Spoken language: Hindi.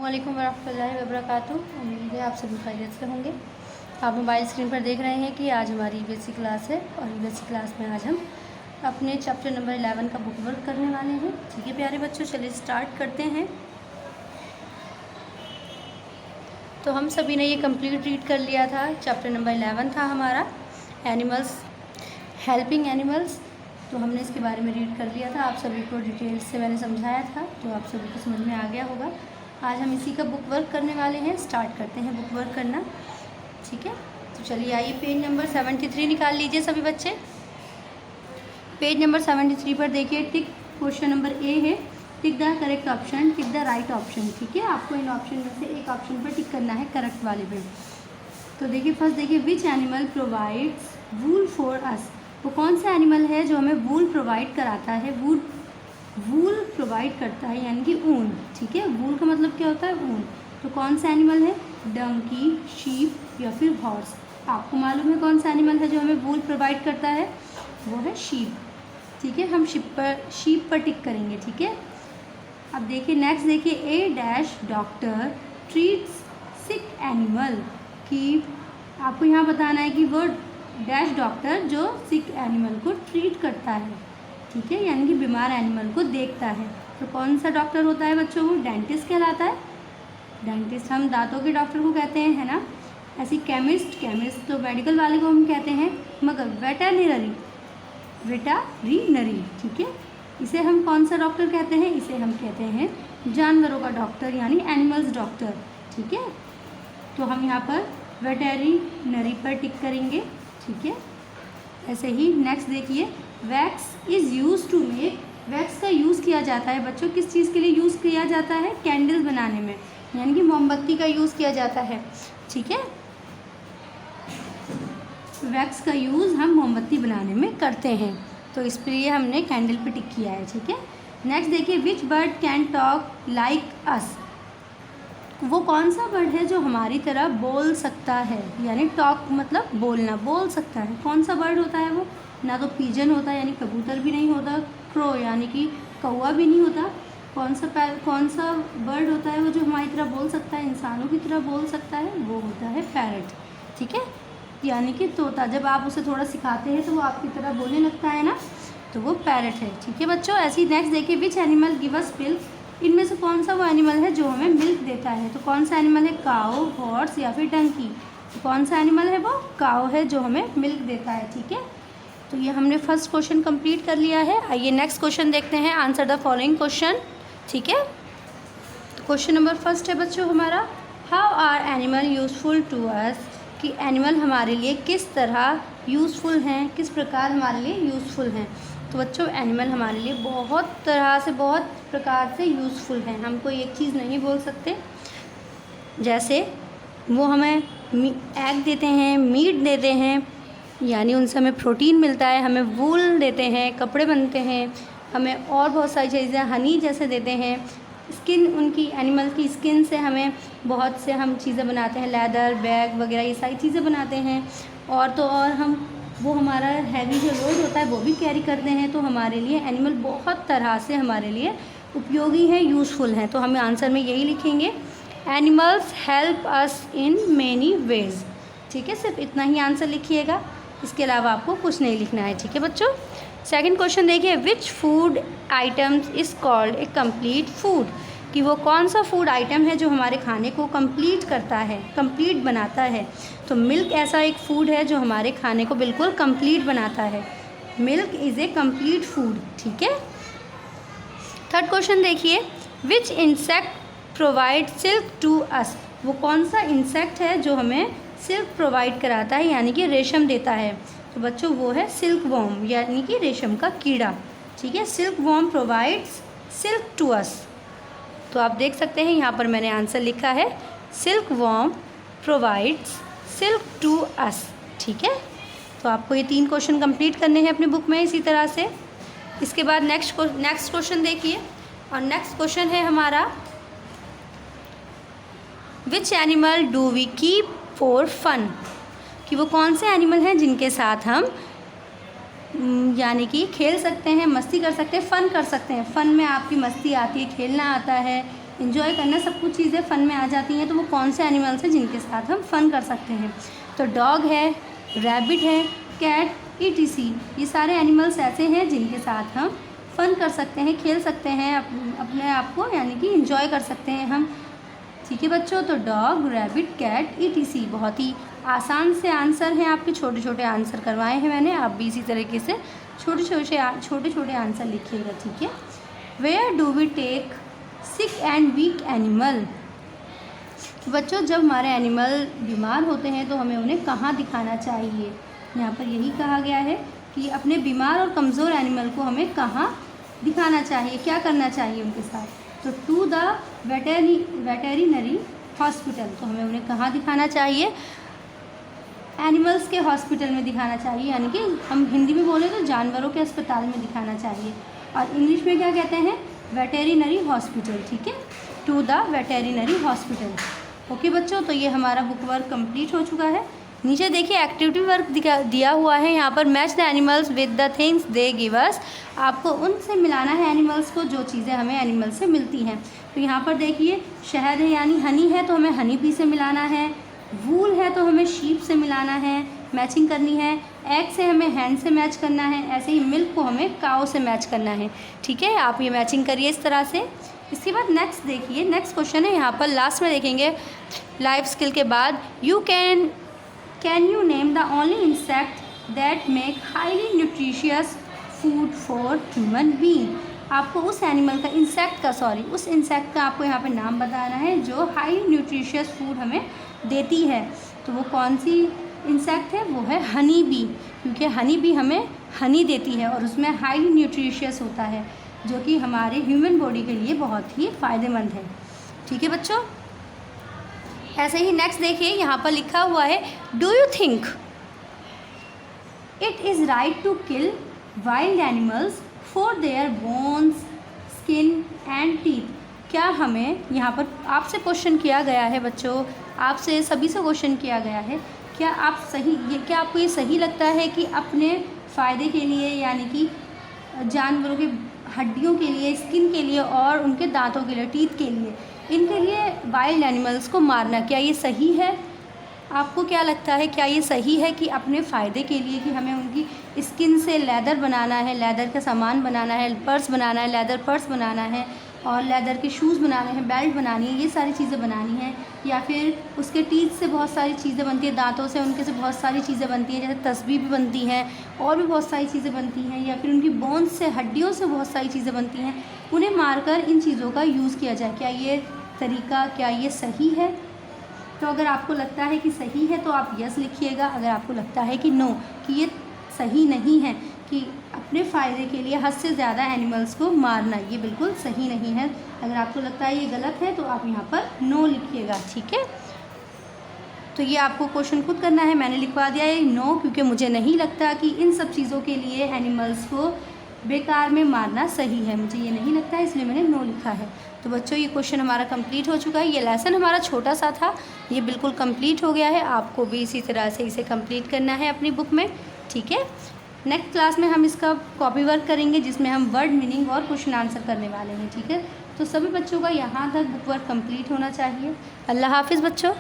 अस्सलामुअलैकुम वरहमतुल्लाहि वबरकातुहू। उम्मीद है आप सभी खैरियत से होंगे। आप मोबाइल स्क्रीन पर देख रहे हैं कि आज हमारी यूपीएससी क्लास है और यूपीएससी क्लास में आज हम अपने चैप्टर नंबर 11 का बुक वर्क करने वाले हैं। ठीक है प्यारे बच्चों, चलिए स्टार्ट करते हैं। तो हम सभी ने ये कंप्लीट रीड कर लिया था। चैप्टर नंबर 11 था हमारा एनिमल्स, हेल्पिंग एनिमल्स। तो हमने इसके बारे में रीड कर लिया था, आप सभी को डिटेल्स से मैंने समझाया था, तो आप सभी को समझ में आ गया होगा। आज हम इसी का बुक वर्क करने वाले हैं। स्टार्ट करते हैं बुक वर्क करना। ठीक है, तो चलिए आइए पेज नंबर 73 निकाल लीजिए सभी बच्चे। पेज नंबर 73 पर देखिए, टिक क्वेश्चन नंबर ए है, tick the correct option, tick the right option. ठीक है, आपको इन ऑप्शन में से एक ऑप्शन पर टिक करना है, करेक्ट वाले पे। तो देखिए फर्स्ट देखिए, which animal provides wool for us. वो कौन सा एनिमल है जो हमें वूल प्रोवाइड कराता है, वूल प्रोवाइड करता है यानी कि ऊन। ठीक है, वूल का मतलब क्या होता है, ऊन। तो कौन सा एनिमल है, डंकी, शीप या फिर हॉर्स। आपको मालूम है कौन सा एनिमल है जो हमें वूल प्रोवाइड करता है, वो है शीप। ठीक है, हम शीप पर टिक करेंगे। ठीक है, अब देखिए नेक्स्ट देखिए, ए डैश डॉक्टर ट्रीट्स सिक एनिमल। कि आपको यहाँ बताना है कि वो डैश डॉक्टर जो सिक एनिमल को ट्रीट करता है। ठीक है, यानी कि बीमार एनिमल को देखता है। तो कौन सा डॉक्टर होता है बच्चों, वो डेंटिस्ट कहलाता है। डेंटिस्ट हम दांतों के डॉक्टर को कहते हैं, है ना। ऐसी केमिस्ट तो मेडिकल वाले को हम कहते हैं, मगर वेटरनरी। ठीक है, इसे हम कौन सा डॉक्टर कहते हैं, इसे हम कहते हैं जानवरों का डॉक्टर यानी एनिमल्स डॉक्टर। ठीक है, तो हम यहाँ पर वेटरनरी पर टिक करेंगे। ठीक है, ऐसे ही नेक्स्ट देखिए, wax is use to make. Wax का यूज़ किया जाता है बच्चों, किस चीज़ के लिए यूज़ किया जाता है, कैंडल्स बनाने में, यानी कि मोमबत्ती का यूज़ किया जाता है। ठीक है, वैक्स का यूज़ हम मोमबत्ती बनाने में करते हैं, तो इसलिए हमने कैंडल पे टिक किया है। ठीक है, नेक्स्ट देखिए, which bird can talk like us. वो कौन सा बर्ड है जो हमारी तरह बोल सकता है, यानी टॉक मतलब बोलना, बोल सकता है। कौन सा बर्ड होता है वो, ना तो पिजन होता है यानी कबूतर भी नहीं होता, क्रो यानी कि कौवा भी नहीं होता। कौन सा बर्ड होता है वो जो हमारी तरह बोल सकता है, इंसानों की तरह बोल सकता है, वो होता है पैरट। ठीक है, यानी कि तोता। जब आप उसे थोड़ा सिखाते हैं तो वो आपकी तरह बोलने लगता है ना, तो वो पैरट है। ठीक है बच्चों, ऐसी नेक्स्ट देखिए, which animal give us milk. इनमें से कौन सा वो एनिमल है जो हमें मिल्क देता है। तो कौन सा एनिमल है, काऊ, हॉर्स या फिर डंकी। तो कौन सा एनिमल है, वो काऊ है जो हमें मिल्क देता है। ठीक है, तो ये हमने फर्स्ट क्वेश्चन कंप्लीट कर लिया है। आइए नेक्स्ट क्वेश्चन देखते हैं, आंसर द फॉलोइंग क्वेश्चन। ठीक है, तो क्वेश्चन नंबर फर्स्ट है बच्चों हमारा, how are animal useful to us. कि एनिमल हमारे लिए किस तरह यूज़फुल हैं, किस प्रकार हमारे लिए यूज़फुल हैं। तो बच्चों एनिमल हमारे लिए बहुत तरह से, बहुत प्रकार से यूज़फुल हैं। हम कोई एक चीज़ नहीं बोल सकते। जैसे वो हमें एग देते हैं, मीट देते हैं, यानी उनसे हमें प्रोटीन मिलता है, हमें वूल देते हैं, कपड़े बनते हैं, हमें और बहुत सारी चीज़ें हनी जैसे देते हैं। स्किन, उनकी एनिमल की स्किन से हमें बहुत से हम चीज़ें बनाते हैं, लेदर, बैग वगैरह ये सारी चीज़ें बनाते हैं। और तो और हम वो हमारा हैवी जो लोड होता है वो भी कैरी करते हैं। तो हमारे लिए एनिमल बहुत तरह से हमारे लिए उपयोगी हैं, यूज़फुल हैं। तो हमें आंसर में यही लिखेंगे, animals help us in many ways. ठीक है, सिर्फ इतना ही आंसर लिखिएगा, इसके अलावा आपको कुछ नहीं लिखना है। ठीक है बच्चों, सेकंड क्वेश्चन देखिए, which food items is called a complete food. कि वो कौन सा फूड आइटम है जो हमारे खाने को कंप्लीट करता है, कंप्लीट बनाता है। तो मिल्क ऐसा एक फूड है जो हमारे खाने को बिल्कुल कंप्लीट बनाता है। Milk is a complete food. ठीक है, थर्ड क्वेश्चन देखिए, which insect provide silk to us. वो कौन सा इंसेक्ट है जो हमें सिल्क प्रोवाइड कराता है, यानी कि रेशम देता है। तो बच्चों वो है सिल्क वॉर्म, यानी कि रेशम का कीड़ा। ठीक है, silkworm provides silk to us. तो आप देख सकते हैं यहाँ पर मैंने आंसर लिखा है, silkworm provides silk to us. ठीक है, तो आपको ये 3 क्वेश्चन कंप्लीट करने हैं अपनी बुक में इसी तरह से। इसके बाद नेक्स्ट क्वेश्चन देखिए, और नेक्स्ट क्वेश्चन है हमारा, which animal do we keep for fun. कि वो कौन से एनिमल हैं जिनके साथ हम यानी कि खेल सकते हैं, मस्ती कर सकते हैं, फ़न कर सकते हैं। फ़न में आपकी मस्ती आती है, खेलना आता है, इंजॉय करना, सब कुछ चीज़ें फ़न में आ जाती हैं, तो वो कौन से एनिमल्स हैं जिनके साथ हम फ़न कर सकते हैं? तो डॉग है, रैबिट है, कैट, ETC, ये सारे एनिमल्स ऐसे हैं जिनके साथ हम फ़न कर सकते हैं, खेल सकते हैं, अपने आप को यानी कि इंजॉय कर सकते हैं हम। ठीक है बच्चों, तो डॉग, रैबिट, कैट, ETC बहुत ही आसान से आंसर हैं आपके, छोटे छोटे आंसर करवाए हैं मैंने, आप भी इसी तरीके से छोटे छोटे आंसर लिखिएगा। ठीक है। Where do we take sick and weak animal? बच्चों, जब हमारे एनिमल बीमार होते हैं तो हमें उन्हें कहाँ दिखाना चाहिए? यहाँ पर यही कहा गया है कि अपने बीमार और कमज़ोर एनिमल को हमें कहाँ दिखाना चाहिए, क्या करना चाहिए उनके साथ? तो टू द वेटेरिनरी हॉस्पिटल, तो हमें उन्हें कहाँ दिखाना चाहिए? एनिमल्स के हॉस्पिटल में दिखाना चाहिए, यानी कि हम हिंदी में बोले तो जानवरों के अस्पताल में दिखाना चाहिए, और इंग्लिश में क्या कहते हैं? Veterinary hospital. ठीक है, to the veterinary hospital. Okay बच्चों, तो ये हमारा बुक वर्क कंप्लीट हो चुका है। नीचे देखिए एक्टिविटी वर्क दिया हुआ है, यहाँ पर match the animals with the things they give us. आपको उनसे मिलाना है एनिमल्स को जो चीज़ें हमें एनिमल से मिलती हैं। तो यहाँ पर देखिए शहद है यानी हनी है, तो हमें हनी बी से मिलाना है। वूल है तो हमें शीप से मिलाना है, मैचिंग करनी है। एग से हमें हैंड से मैच करना है, ऐसे ही मिल्क को हमें काऊ से मैच करना है। ठीक है, आप ये मैचिंग करिए इस तरह से। इसके बाद नेक्स्ट देखिए, नेक्स्ट क्वेश्चन है यहाँ पर लास्ट में देखेंगे लाइफ स्किल के बाद, you can you name the only insect that make highly nutritious food for human being? आपको उस एनिमल का उस इंसेक्ट का आपको यहाँ पे नाम बताना है जो हाई न्यूट्रिशियस फूड हमें देती है। तो वो कौन सी इंसेक्ट है? वो है हनी बी, क्योंकि हनी बी हमें हनी देती है और उसमें हाई न्यूट्रिशियस होता है, जो कि हमारे ह्यूमन बॉडी के लिए बहुत ही फ़ायदेमंद है। ठीक है बच्चों, ऐसे ही नेक्स्ट देखिए यहाँ पर लिखा हुआ है, do you think it is right to kill wild animals for their bones, skin and teeth? क्या हमें यहाँ पर आपसे क्वेश्चन किया गया है बच्चों, आपसे सभी से क्वेश्चन किया गया है, क्या आपको ये सही लगता है कि अपने फ़ायदे के लिए यानी कि जानवरों की हड्डियों के लिए, स्किन के लिए और उनके दांतों के लिए, टीथ के लिए, इनके लिए वाइल्ड एनिमल्स को मारना, क्या ये सही है? आपको क्या लगता है, क्या ये सही है कि अपने फ़ायदे के लिए कि हमें उनकी स्किन से लेदर बनाना है, लेदर का सामान बनाना है, पर्स बनाना है, लेदर पर्स बनाना है, और लेदर के शूज़ बनाने हैं, बेल्ट बनानी है, ये सारी चीज़ें बनानी हैं, या फिर उसके टीथ से बहुत सारी चीज़ें बनती हैं, दांतों से उनके से बहुत सारी चीज़ें बनती हैं, जैसे तस्बीह भी बनती हैं और भी बहुत सारी चीज़ें बनती हैं, या फिर उनकी बोन्स से, हड्डियों से बहुत सारी चीज़ें बनती हैं, उन्हें मारकर इन चीज़ों का यूज़ किया जाए, क्या ये तरीका, क्या ये सही है? तो अगर आपको लगता है कि सही है तो आप यस लिखिएगा, अगर आपको लगता है कि नो, कि ये सही नहीं है, कि अपने फ़ायदे के लिए हद से ज़्यादा एनिमल्स को मारना, ये बिल्कुल सही नहीं है, अगर आपको लगता है ये गलत है तो आप यहाँ पर नो लिखिएगा। ठीक है, तो ये आपको क्वेश्चन खुद करना है, मैंने लिखवा दिया है नो, क्योंकि मुझे नहीं लगता कि इन सब चीज़ों के लिए एनिमल्स को बेकार में मारना सही है, मुझे ये नहीं लगता है, इसलिए मैंने नो लिखा है। तो बच्चों, ये क्वेश्चन हमारा कंप्लीट हो चुका है, ये लेसन हमारा छोटा सा था, ये बिल्कुल कंप्लीट हो गया है। आपको भी इसी तरह से इसे कंप्लीट करना है अपनी बुक में। ठीक है, नेक्स्ट क्लास में हम इसका कॉपी वर्क करेंगे, जिसमें हम वर्ड मीनिंग और क्वेश्चन आंसर करने वाले हैं। ठीक है, तो सभी बच्चों का यहाँ तक बुक वर्क कंप्लीट होना चाहिए। अल्लाह हाफिज़ बच्चों।